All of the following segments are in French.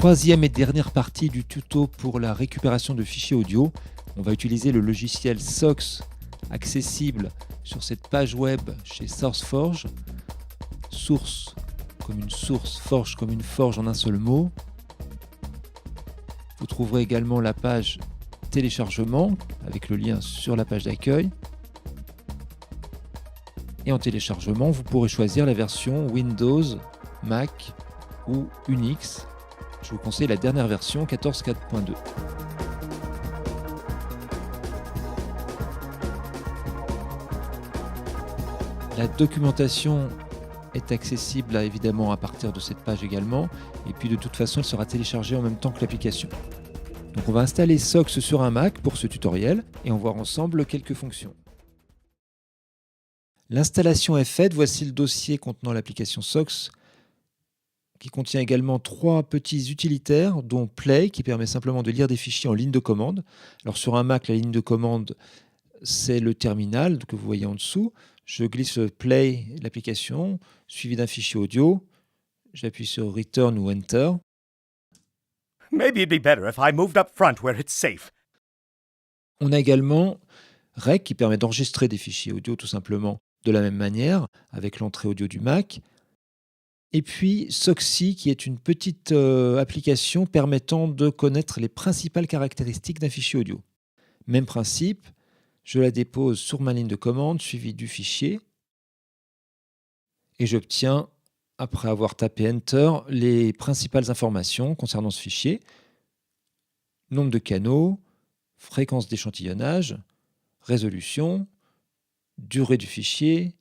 Troisième et dernière partie du tuto pour la récupération de fichiers audio. On va utiliser le logiciel SOX accessible sur cette page web chez SourceForge. Source comme une source, forge comme une forge en un seul mot. Vous trouverez également la page téléchargement avec le lien sur la page d'accueil. Et en téléchargement, vous pourrez choisir la version Windows, Mac ou Unix. Je vous conseille la dernière version 14.4.2. La documentation est accessible évidemment à partir de cette page également, et puis de toute façon elle sera téléchargée en même temps que l'application. Donc on va installer SOX sur un Mac pour ce tutoriel et on va voir ensemble quelques fonctions. L'installation est faite, voici le dossier contenant l'application SOX qui contient également 3 petits utilitaires dont Play qui permet simplement de lire des fichiers en ligne de commande. Alors sur un Mac, la ligne de commande c'est le terminal que vous voyez en dessous. Je glisse Play, l'application, suivi d'un fichier audio. J'appuie sur Return ou Enter. Maybe it'd be better if I moved up front where it's safe. On a également Rec qui permet d'enregistrer des fichiers audio tout simplement de la même manière avec l'entrée audio du Mac. Et puis Soxy qui est une petite application permettant de connaître les principales caractéristiques d'un fichier audio. Même principe, je la dépose sur ma ligne de commande suivie du fichier et j'obtiens, après avoir tapé Enter, les principales informations concernant ce fichier. Nombre de canaux, fréquence d'échantillonnage, résolution, durée du fichier,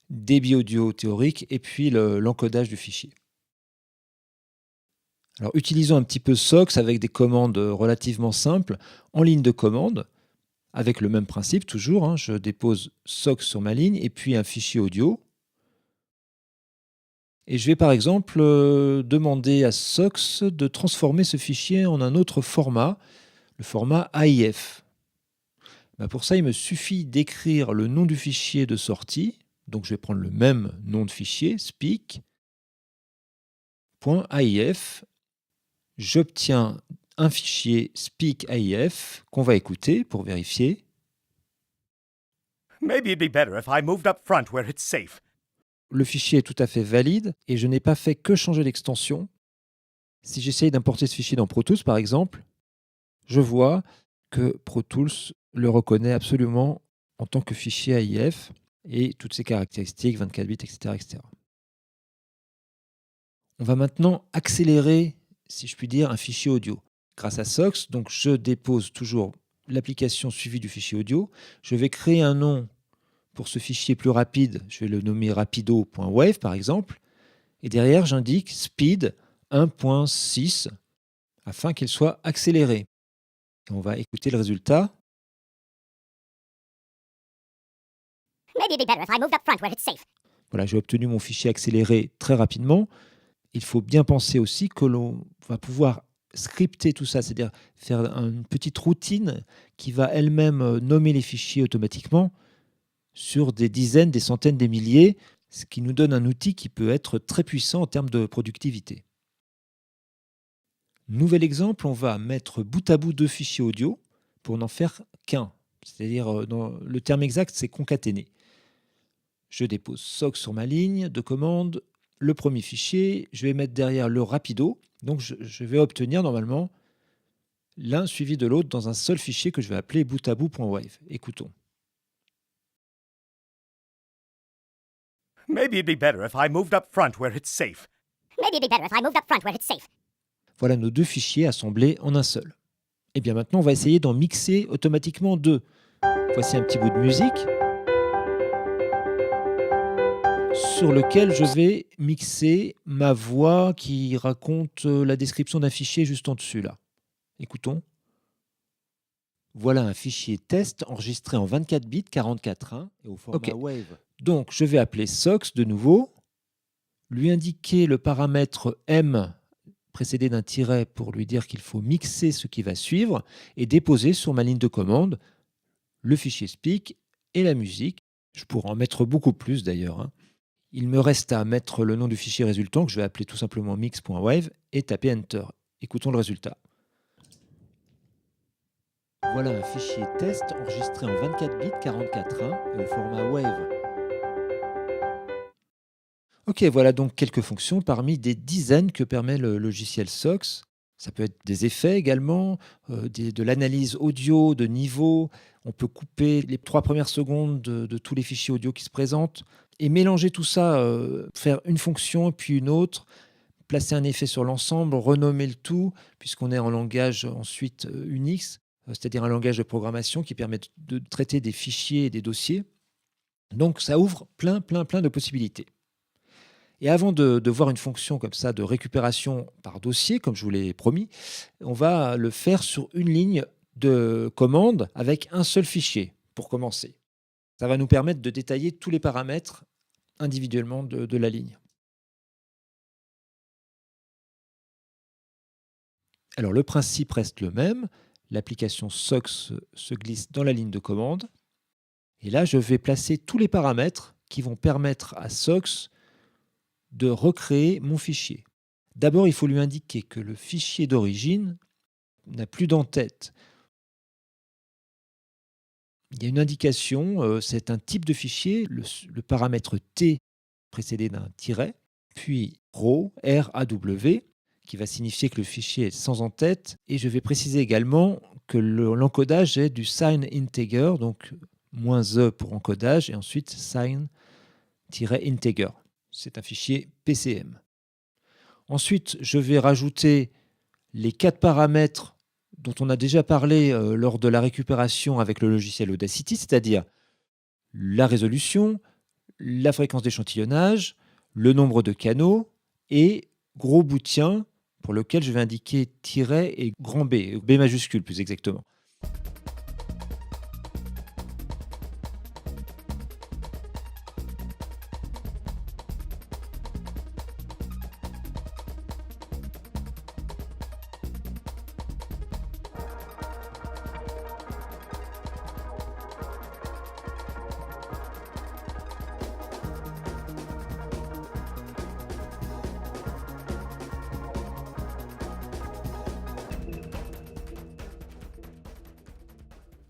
débit audio théorique et puis l'encodage du fichier. Alors utilisons un petit peu SOX avec des commandes relativement simples en ligne de commande. Avec le même principe toujours, je dépose SOX sur ma ligne et puis un fichier audio. Et je vais par exemple demander à SOX de transformer ce fichier en un autre format, le format AIF. Pour ça, il me suffit d'écrire le nom du fichier de sortie. Donc je vais prendre le même nom de fichier, speak.aif. J'obtiens un fichier speak.aif qu'on va écouter pour vérifier. Maybe it'd be better if I moved up front where it's safe. Le fichier est tout à fait valide et je n'ai pas fait que changer l'extension. Si j'essaye d'importer ce fichier dans Pro Tools par exemple, je vois que Pro Tools le reconnaît absolument en tant que fichier AIF et toutes ses caractéristiques, 24 bits, etc., etc. On va maintenant accélérer, si je puis dire, un fichier audio. Grâce à SOX, donc je dépose toujours l'application suivie du fichier audio. Je vais créer un nom pour ce fichier plus rapide. Je vais le nommer rapido.wave par exemple. Et derrière, j'indique speed 1.6 afin qu'il soit accéléré. Et on va écouter le résultat. Voilà, j'ai obtenu mon fichier accéléré très rapidement. Il faut bien penser aussi que l'on va pouvoir scripter tout ça, c'est-à-dire faire une petite routine qui va elle-même nommer les fichiers automatiquement sur des dizaines, des centaines, des milliers, ce qui nous donne un outil qui peut être très puissant en termes de productivité. Nouvel exemple, on va mettre bout à bout 2 fichiers audio pour n'en faire qu'un. C'est-à-dire, le terme exact, c'est concaténer. Je dépose SOX sur ma ligne de commande, le premier fichier, je vais mettre derrière le rapido. Donc je vais obtenir normalement l'un suivi de l'autre dans un seul fichier que je vais appeler boutabout.wave. Écoutons. Maybe it'd be better if I moved up front where it's safe. Voilà nos 2 fichiers assemblés en un seul. Et bien maintenant, on va essayer d'en mixer automatiquement 2. Voici un petit bout de musique sur lequel je vais mixer ma voix qui raconte la description d'un fichier juste en dessus là. Écoutons. Voilà un fichier test enregistré en 24 bits 44.1 et au format Wave. Donc je vais appeler SOX de nouveau, lui indiquer le paramètre M précédé d'un tiret pour lui dire qu'il faut mixer ce qui va suivre et déposer sur ma ligne de commande le fichier speak et la musique. Je pourrais en mettre beaucoup plus d'ailleurs. Il me reste à mettre le nom du fichier résultant, que je vais appeler tout simplement mix.wave, et taper Enter. Écoutons le résultat. Voilà un fichier test enregistré en 24 bits 44.1 et au format WAV. Ok, voilà donc quelques fonctions parmi des dizaines que permet le logiciel SOX. Ça peut être des effets également, de l'analyse audio, de niveau. On peut couper les 3 premières secondes de tous les fichiers audio qui se présentent et mélanger tout ça, faire une fonction puis une autre, placer un effet sur l'ensemble, renommer le tout, puisqu'on est en langage ensuite Unix, c'est-à-dire un langage de programmation qui permet de traiter des fichiers et des dossiers. Donc ça ouvre plein de possibilités. Et avant de voir une fonction comme ça de récupération par dossier, comme je vous l'ai promis, on va le faire sur une ligne de commande avec un seul fichier pour commencer. Ça va nous permettre de détailler tous les paramètres individuellement de la ligne. Alors le principe reste le même. L'application SOX se glisse dans la ligne de commande. Et là, je vais placer tous les paramètres qui vont permettre à SOX de recréer mon fichier. D'abord, il faut lui indiquer que le fichier d'origine n'a plus d'entête. Il y a une indication, c'est un type de fichier, le paramètre T précédé d'un tiret, puis RAW, R-A-W, qui va signifier que le fichier est sans en-tête. Et je vais préciser également que l'encodage est du sign integer, donc -e pour encodage, et ensuite sign-integer. C'est un fichier PCM. Ensuite, je vais rajouter les 4 paramètres dont on a déjà parlé lors de la récupération avec le logiciel Audacity, c'est-à-dire la résolution, la fréquence d'échantillonnage, le nombre de canaux et gros boutien pour lequel je vais indiquer tiret et grand B, B majuscule plus exactement.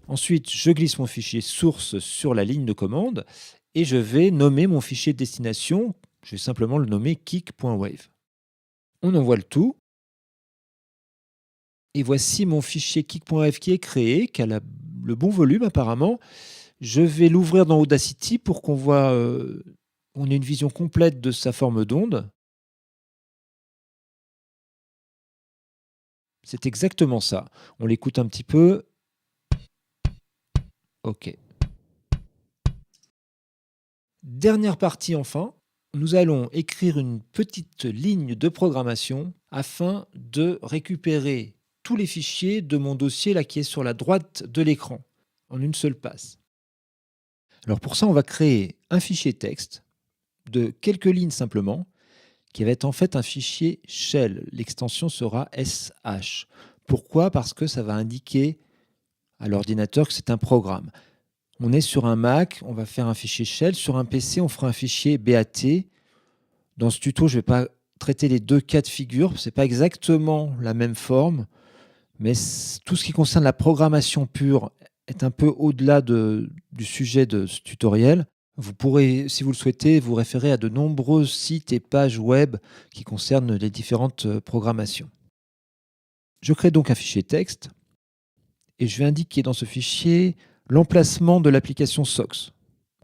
Ensuite, je glisse mon fichier source sur la ligne de commande et je vais nommer mon fichier de destination. Je vais simplement le nommer kick.wave. On envoie le tout. Et voici mon fichier kick.wave qui est créé, qui a le bon volume apparemment. Je vais l'ouvrir dans Audacity pour qu'on voit, on ait une vision complète de sa forme d'onde. C'est exactement ça. On l'écoute un petit peu. OK. Dernière partie enfin, nous allons écrire une petite ligne de programmation afin de récupérer tous les fichiers de mon dossier là qui est sur la droite de l'écran en une seule passe. Alors pour ça, on va créer un fichier texte de quelques lignes simplement qui va être en fait un fichier shell. L'extension sera SH. Pourquoi ? Parce que ça va indiquer à l'ordinateur que c'est un programme. On est sur un Mac, on va faire un fichier shell. Sur un PC, on fera un fichier BAT. Dans ce tuto, je ne vais pas traiter les 2 cas de figure. Ce n'est pas exactement la même forme, mais tout ce qui concerne la programmation pure est un peu au-delà du sujet de ce tutoriel. Vous pourrez, si vous le souhaitez, vous référer à de nombreux sites et pages web qui concernent les différentes programmations. Je crée donc un fichier texte et je vais indiquer dans ce fichier l'emplacement de l'application SOX.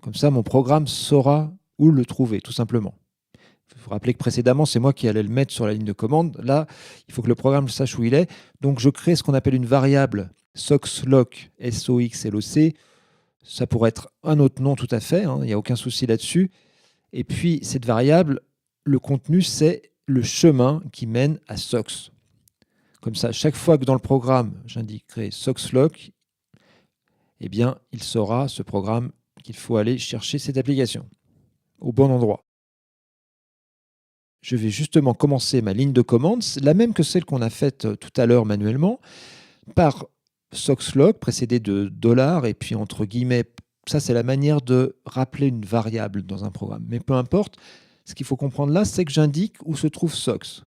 Comme ça, mon programme saura où le trouver, tout simplement. Il faut vous rappeler que précédemment, c'est moi qui allais le mettre sur la ligne de commande. Là, il faut que le programme sache où il est. Donc, je crée ce qu'on appelle une variable SOXLOC, S-O-X-L-O-C. Ça pourrait être un autre nom tout à fait, il n'y a aucun souci là-dessus. Et puis, cette variable, le contenu, c'est le chemin qui mène à SOX. Comme ça, chaque fois que dans le programme, j'indiquerai SOXLOC, eh bien, il saura, ce programme, qu'il faut aller chercher cette application au bon endroit. Je vais justement commencer ma ligne de commande, la même que celle qu'on a faite tout à l'heure manuellement, par SOXLOC, précédé de $ et puis entre guillemets Ça, c'est la manière de rappeler une variable dans un programme. Mais peu importe, ce qu'il faut comprendre là, c'est que j'indique où se trouve SOX.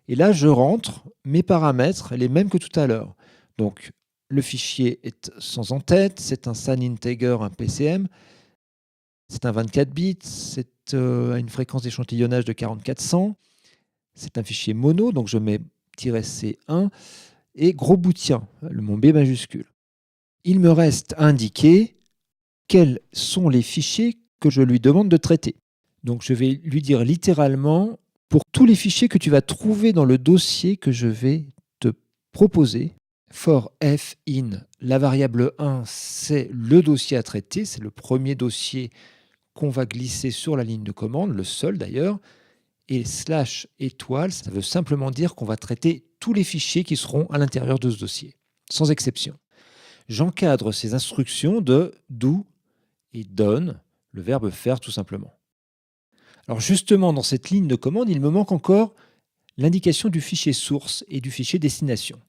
Et là, je rentre mes paramètres, les mêmes que tout à l'heure. Donc, le fichier est sans en-tête, c'est un SAN integer, un PCM, c'est un 24 bits, c'est à une fréquence d'échantillonnage de 4400, c'est un fichier mono, donc je mets -C1 et gros boutien, mon B majuscule. Il me reste à indiquer quels sont les fichiers que je lui demande de traiter. Donc je vais lui dire littéralement, pour tous les fichiers que tu vas trouver dans le dossier que je vais te proposer, for f in, la variable 1, c'est le dossier à traiter, c'est le premier dossier qu'on va glisser sur la ligne de commande, le seul d'ailleurs, et /étoile, ça veut simplement dire qu'on va traiter tous les fichiers qui seront à l'intérieur de ce dossier, sans exception. J'encadre ces instructions de do et done, le verbe faire tout simplement. Alors justement, dans cette ligne de commande, il me manque encore l'indication du fichier source et du fichier destination.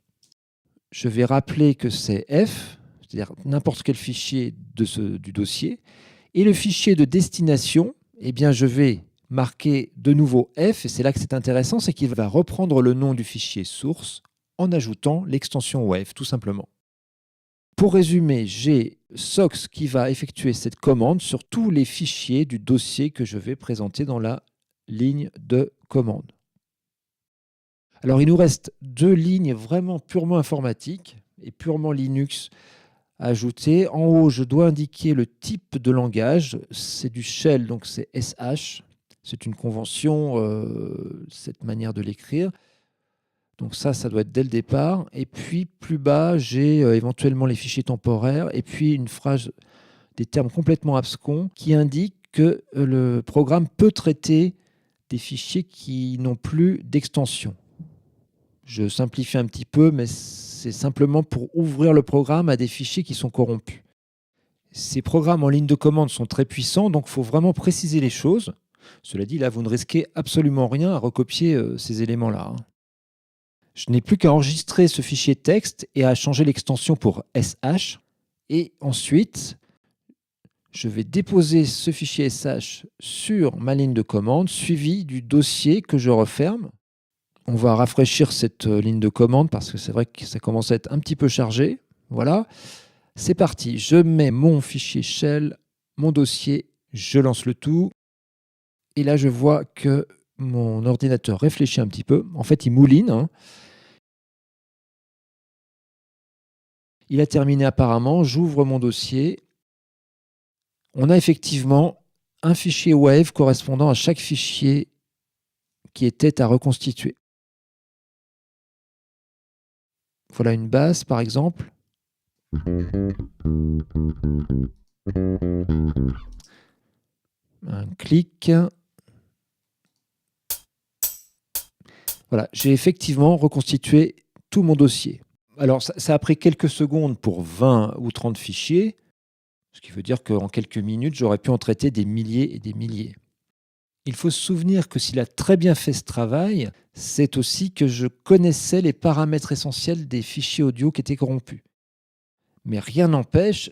Je vais rappeler que c'est f, c'est-à-dire n'importe quel fichier du dossier, et le fichier de destination, eh bien je vais marquer de nouveau f, et c'est là que c'est intéressant, c'est qu'il va reprendre le nom du fichier source en ajoutant l'extension wave, tout simplement. Pour résumer, j'ai SOX qui va effectuer cette commande sur tous les fichiers du dossier que je vais présenter dans la ligne de commande. Alors, il nous reste deux lignes vraiment purement informatiques et purement Linux à ajouter. En haut, je dois indiquer le type de langage. C'est du shell, donc c'est SH. C'est une convention, cette manière de l'écrire. Donc ça doit être dès le départ. Et puis plus bas, j'ai éventuellement les fichiers temporaires et puis une phrase, des termes complètement abscons qui indiquent que le programme peut traiter des fichiers qui n'ont plus d'extension. Je simplifie un petit peu, mais c'est simplement pour ouvrir le programme à des fichiers qui sont corrompus. Ces programmes en ligne de commande sont très puissants, donc il faut vraiment préciser les choses. Cela dit, là, vous ne risquez absolument rien à recopier ces éléments-là. Je n'ai plus qu'à enregistrer ce fichier texte et à changer l'extension pour SH. Et ensuite, je vais déposer ce fichier SH sur ma ligne de commande, suivi du dossier que je referme. On va rafraîchir cette ligne de commande parce que c'est vrai que ça commence à être un petit peu chargé. Voilà, c'est parti. Je mets mon fichier shell, mon dossier, je lance le tout. Et là, je vois que mon ordinateur réfléchit un petit peu. En fait, il mouline. Il a terminé apparemment. J'ouvre mon dossier. On a effectivement un fichier wave correspondant à chaque fichier qui était à reconstituer. Voilà une base, par exemple. Un clic. Voilà, j'ai effectivement reconstitué tout mon dossier. Alors, ça a pris quelques secondes pour 20 ou 30 fichiers, ce qui veut dire qu'en quelques minutes, j'aurais pu en traiter des milliers et des milliers. Il faut se souvenir que s'il a très bien fait ce travail, c'est aussi que je connaissais les paramètres essentiels des fichiers audio qui étaient corrompus. Mais rien n'empêche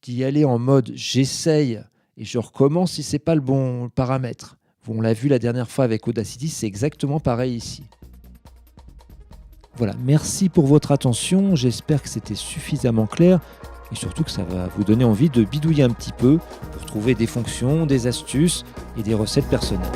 d'y aller en mode « j'essaye » et je recommence si ce n'est pas le bon paramètre. On l'a vu la dernière fois avec Audacity, c'est exactement pareil ici. Voilà, merci pour votre attention, j'espère que c'était suffisamment clair et surtout que ça va vous donner envie de bidouiller un petit peu pour trouver des fonctions, des astuces et des recettes personnelles.